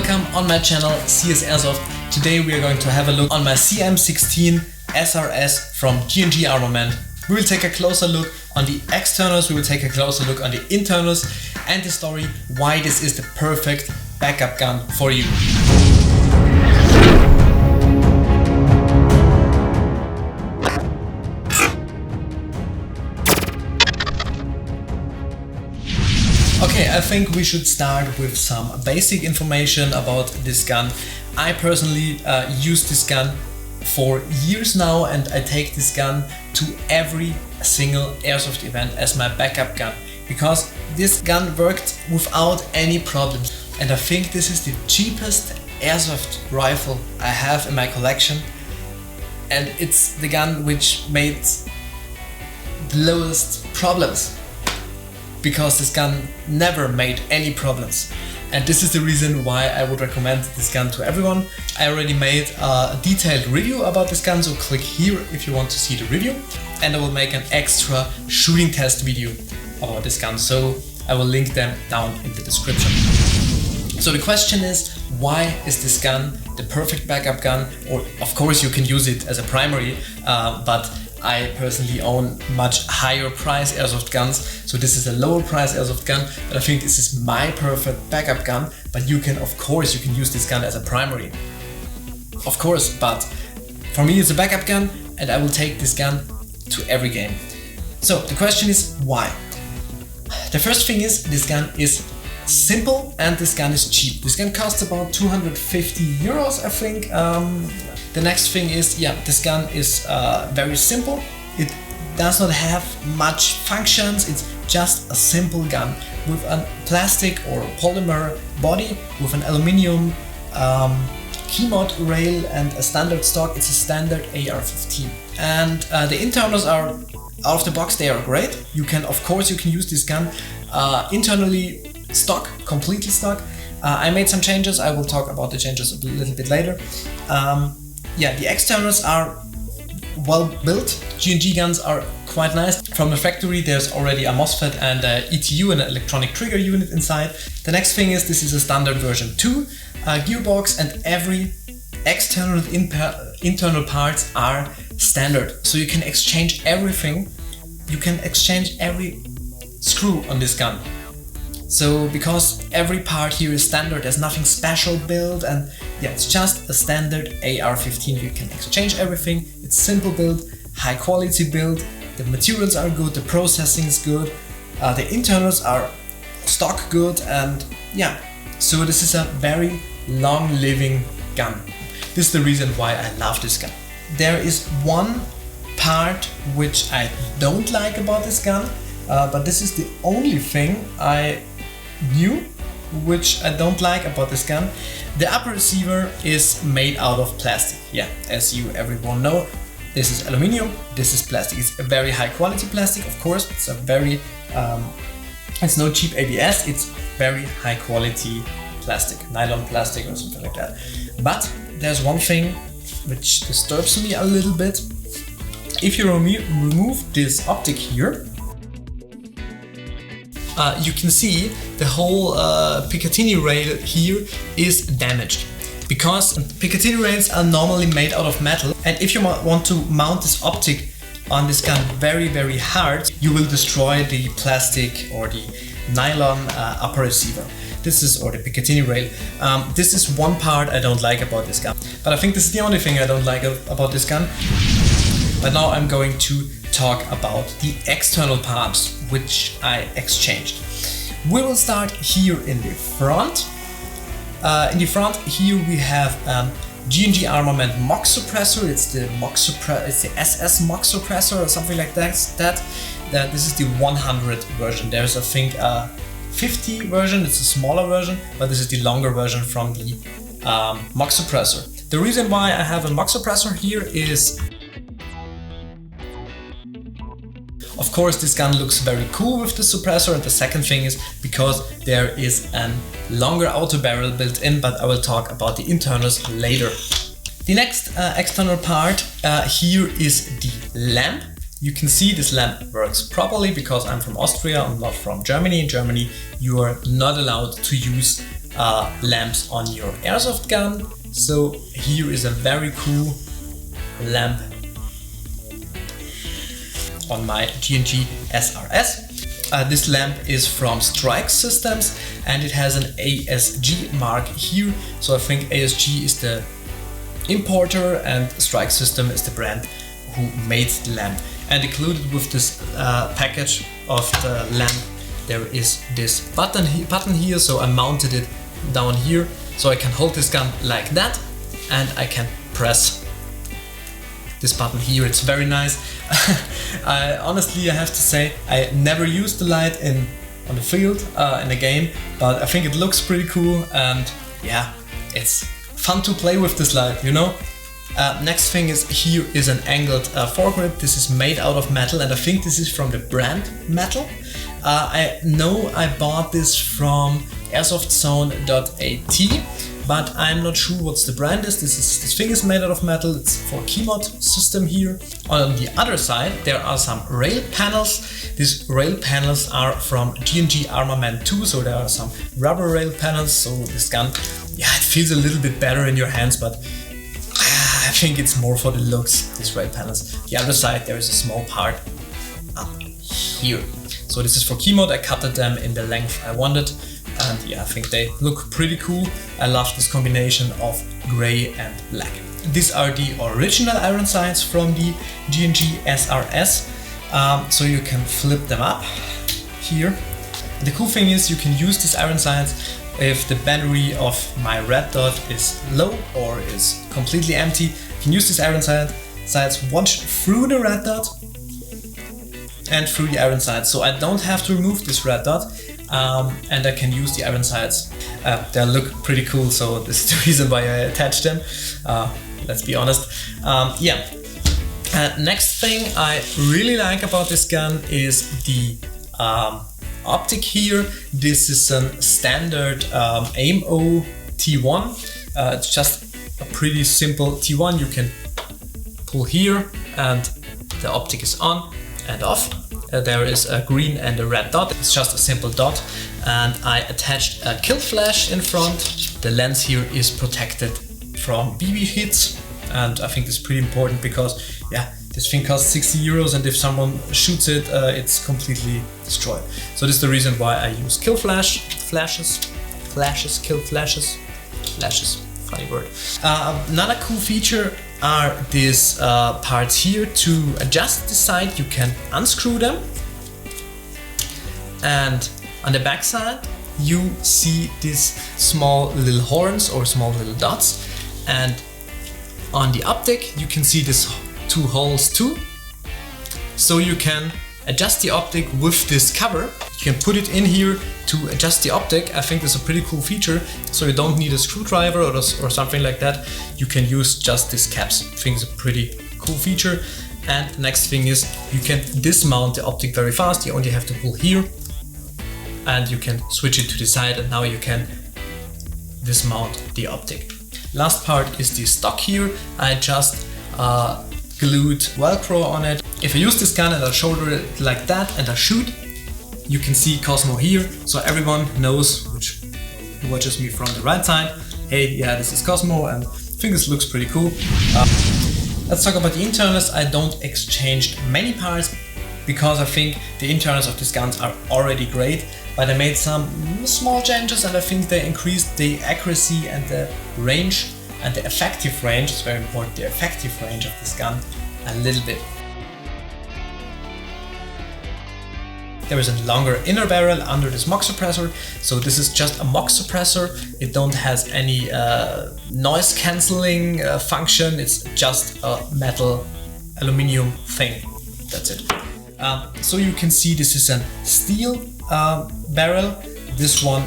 welcome on my channel csAirsoft. Today we are going to have a look on my CM16 SRS from G&G Armament. We will take a closer look on the externals, we will take a closer look on the internals and the story why this is the perfect backup gun for you. Okay, I think we should start with some basic information about this gun. I personally use this gun for years now, and I take this gun to every single airsoft event as my backup gun because this gun worked without any problems. And I think this is the cheapest airsoft rifle I have in my collection, and it's the gun which made the lowest problems, because this gun never made any problems. And this is the reason why I would recommend this gun to everyone. I already made a detailed review about this gun, so click here if you want to see the review. And I will make an extra shooting test video about this gun, so I will link them down in the description. So the question is, why is this gun the perfect backup gun? Or of course you can use it as a primary, but I personally own much higher price airsoft guns, so this is a lower price airsoft gun, but I think this is my perfect backup gun. But you can, of course, you can use this gun as a primary, of course, but for me it's a backup gun and I will take this gun to every game. So the question is why? The first thing is, this gun is simple and this gun is cheap. This gun costs about 250 euros, I think. The next thing is, this gun is very simple. It does not have much functions. It's just a simple gun with a plastic or polymer body with an aluminium key mod rail and a standard stock. It's a standard AR-15. And the internals are out of the box. They are great. You can, of course, you can use this gun internally stock, completely stock. I made some changes. I will talk about the changes a little bit later. The externals are well built. G&G guns are quite nice. From the factory there's already a MOSFET and a ETU, an electronic trigger unit inside. The next thing is, this is a standard version 2 gearbox, and every external and internal parts are standard. So you can exchange everything. You can exchange every screw on this gun. So because every part here is standard, there's nothing special built, and it's just a standard AR-15. You can exchange everything. It's simple build, high quality build, the materials are good, the processing is good, the internals are stock good, and so this is a very long living gun. This is the reason why I love this gun. There is one part which I don't like about this gun, but this is the only thing I knew which I don't like about this gun. The upper receiver is made out of plastic. As you everyone know, this is aluminium, this is plastic. It's a very high quality plastic, of course. It's a very it's no cheap ABS, it's very high quality plastic, nylon plastic or something like that. But there's one thing which disturbs me a little bit. If you remove this optic here, you can see the whole Picatinny rail here is damaged, because Picatinny rails are normally made out of metal, and if you want to mount this optic on this gun very hard, you will destroy the plastic or the nylon upper receiver. This is, or the Picatinny rail. This is one part I don't like about this gun, but I think this is the only thing I don't like about this gun. But now I'm going to talk about the external parts which I exchanged. We will start here in the front. In the front here we have G&G Armament MOX suppressor. It's the SS MOX suppressor or something like that. This is the 100 version. There's, I think, a 50 version. It's a smaller version, but this is the longer version from the MOX suppressor. The reason why I have a MOX suppressor here is, of course, this gun looks very cool with the suppressor, and the second thing is because there is a longer auto barrel built in, but I will talk about the internals later. The next external part here is the lamp. You can see this lamp works properly because I'm from Austria, I'm not from Germany. In Germany, you are not allowed to use lamps on your airsoft gun. So here is a very cool lamp on my G&G SRS. This lamp is from Strike Systems and it has an ASG mark here. So I think ASG is the importer and Strike System is the brand who made the lamp. And included with this package of the lamp there is this button here, so I mounted it down here so I can hold this gun like that and I can press this button here. It's very nice. Honestly, I have to say I never used the light on the field in a game, but I think it looks pretty cool and yeah, it's fun to play with this light, you know. Next thing is here is an angled foregrip. This is made out of metal and I think this is from the brand Metal. I know I bought this from AirsoftZone.at, but I'm not sure what's the brand is. This thing is made out of metal. It's for Keymod system here. On the other side there are some rail panels. These rail panels are from G&G Armament 2, so there are some rubber rail panels. So this gun, yeah, it feels a little bit better in your hands, but I think it's more for the looks, these rail panels. The other side there is a small part up here. So this is for Keymod. I cut them in the length I wanted. And yeah, I think they look pretty cool. I love this combination of gray and black. These are the original iron sights from the G&G SRS. So you can flip them up here. The cool thing is you can use these iron sights if the battery of my red dot is low or is completely empty. You can use these iron sights, watch through the red dot and through the iron sights. So I don't have to remove this red dot. And I can use the iron sights. They look pretty cool, so this is the reason why I attached them. Let's be honest. Yeah. Next thing I really like about this gun is the optic here. This is a standard AIM-O T1. It's just a pretty simple T1. You can pull here and the optic is on and off. There is a green and a red dot. It's just a simple dot, and I attached a kill flash in front. The lens here is protected from BB hits, and I think this is pretty important because yeah, this thing costs 60 euros and if someone shoots it, it's completely destroyed. So this is the reason why I use kill flashes, funny word. Another cool feature are these parts here. To adjust the sight you can unscrew them, and on the back side you see these small little horns or small little dots, and on the optic you can see these two holes too. So you can adjust the optic with this cover. You can put it in here to adjust the optic. I think this is a pretty cool feature. So you don't need a screwdriver or something like that. You can use just these caps. I think it's a pretty cool feature. And the next thing is you can dismount the optic very fast. You only have to pull here and you can switch it to the side, and now you can dismount the optic. Last part is the stock here. I just glued Velcro on it. If I use this gun and I shoulder it like that and I shoot, you can see Cosmo here, so everyone knows, which watches me from the right side, hey, yeah, this is Cosmo, and I think this looks pretty cool. Let's talk about the internals. I don't exchange many parts because I think the internals of these guns are already great, but I made some small changes and I think they increased the accuracy and the range and the effective range. It's very important, the effective range of this gun a little bit. There is a longer inner barrel under this MOX suppressor, so this is just a MOX suppressor. It don't has any noise cancelling function. It's just a metal aluminum thing. That's it. So you can see this is a steel barrel. This one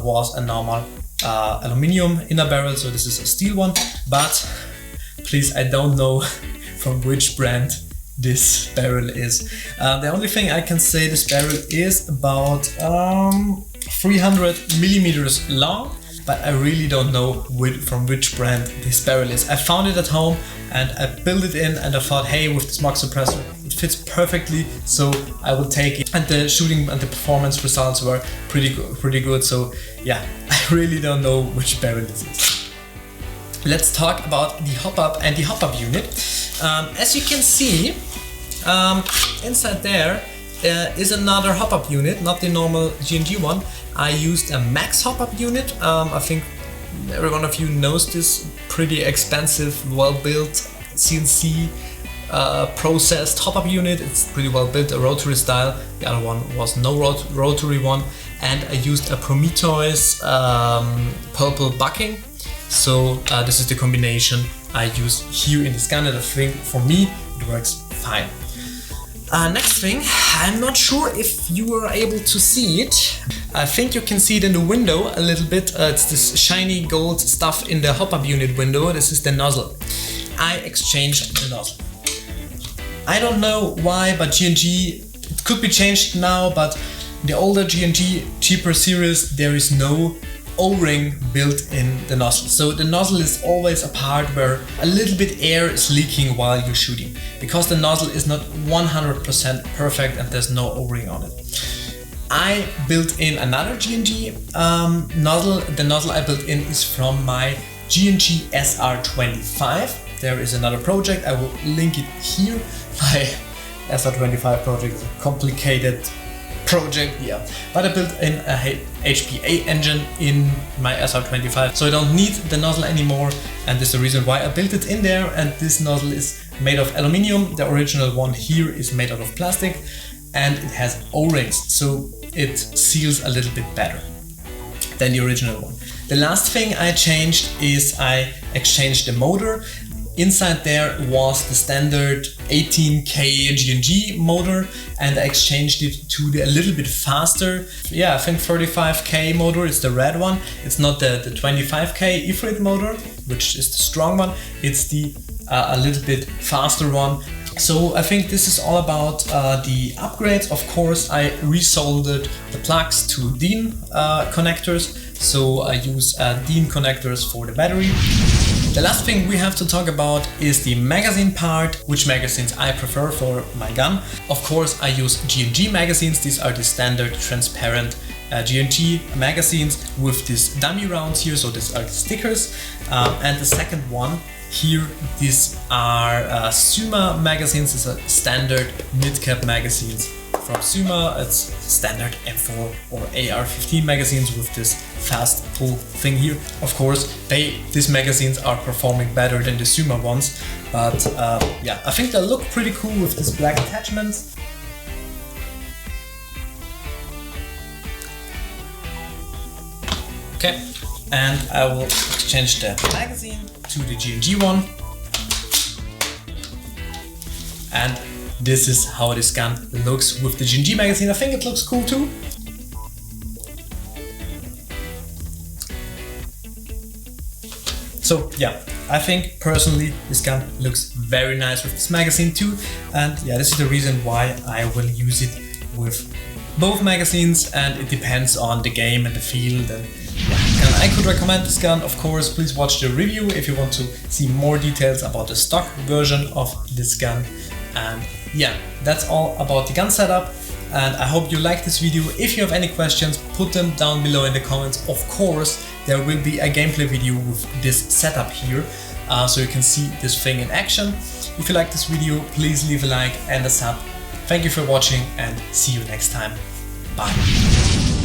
was a normal aluminum inner barrel, so this is a steel one. But please, I don't know from which brand this barrel is. The only thing I can say, this barrel is about 300 millimeters long, but I really don't know from which brand this barrel is. I found it at home and I built it in and I thought, hey, with this MOX suppressor, it fits perfectly, so I will take it. And the shooting and the performance results were pretty good. So yeah, I really don't know which barrel this is. Let's talk about the hop-up and the hop-up unit. As you can see, inside there is another hop-up unit, not the normal G&G one. I used a max hop-up unit. I think every one of you knows this pretty expensive, well-built CNC processed hop-up unit. It's pretty well built, a rotary style. The other one was no rotary one, and I used a Prometheus purple bucking. So this is the combination I use here in this gun, and I think for me it works fine. Next thing, I'm not sure if you are able to see it. I think you can see it in the window a little bit. It's this shiny gold stuff in the hop-up unit window. This is the nozzle. I exchanged the nozzle. I don't know why, but G&G, it could be changed now, but the older G&G cheaper series, there is no O-ring built in the nozzle. So the nozzle is always a part where a little bit air is leaking while you're shooting, because the nozzle is not 100% perfect and there's no O-ring on it. I built in another G&G nozzle. The nozzle I built in is from my G&G SR25. There is another project, I will link it here. My SR25 project is a complicated project, yeah. But I built in a HPA engine in my SR25, so I don't need the nozzle anymore, and this is the reason why I built it in there. And this nozzle is made of aluminium. The original one here is made out of plastic, and it has O-rings, so it seals a little bit better than the original one. The last thing I changed is I exchanged the motor. Inside there was the standard 18K G&G motor, and I exchanged it to the a little bit faster, yeah, I think 35K motor is the red one. It's not the 25K Ifrit motor, which is the strong one. It's the a little bit faster one. So I think this is all about the upgrades. Of course, I resoldered the plugs to DIN connectors. So I use DIN connectors for the battery. The last thing we have to talk about is the magazine part, which magazines I prefer for my gun. Of course, I use G&G magazines. These are the standard transparent G&G magazines with these dummy rounds here, so these are the stickers. And the second one here, these are Suma magazines. These are standard mid-cap magazines from Suma. It's standard M4 or AR-15 magazines with this fast pull thing here. Of course, these magazines are performing better than the Suma ones, but yeah, I think they look pretty cool with these black attachments. Okay, and I will exchange the magazine to the G&G one, and this is how this gun looks with the G&G magazine. I think it looks cool too. So yeah, I think personally this gun looks very nice with this magazine too, and yeah, this is the reason why I will use it with both magazines, and it depends on the game and the field. And yeah, I could recommend this gun. Of course, please watch the review if you want to see more details about the stock version of this gun. And yeah, that's all about the gun setup, and I hope you like this video. If you have any questions, put them down below in the comments. Of course, there will be a gameplay video with this setup here, so you can see this thing in action. If you like this video, please leave a like and a sub. Thank you for watching, and see you next time. Bye.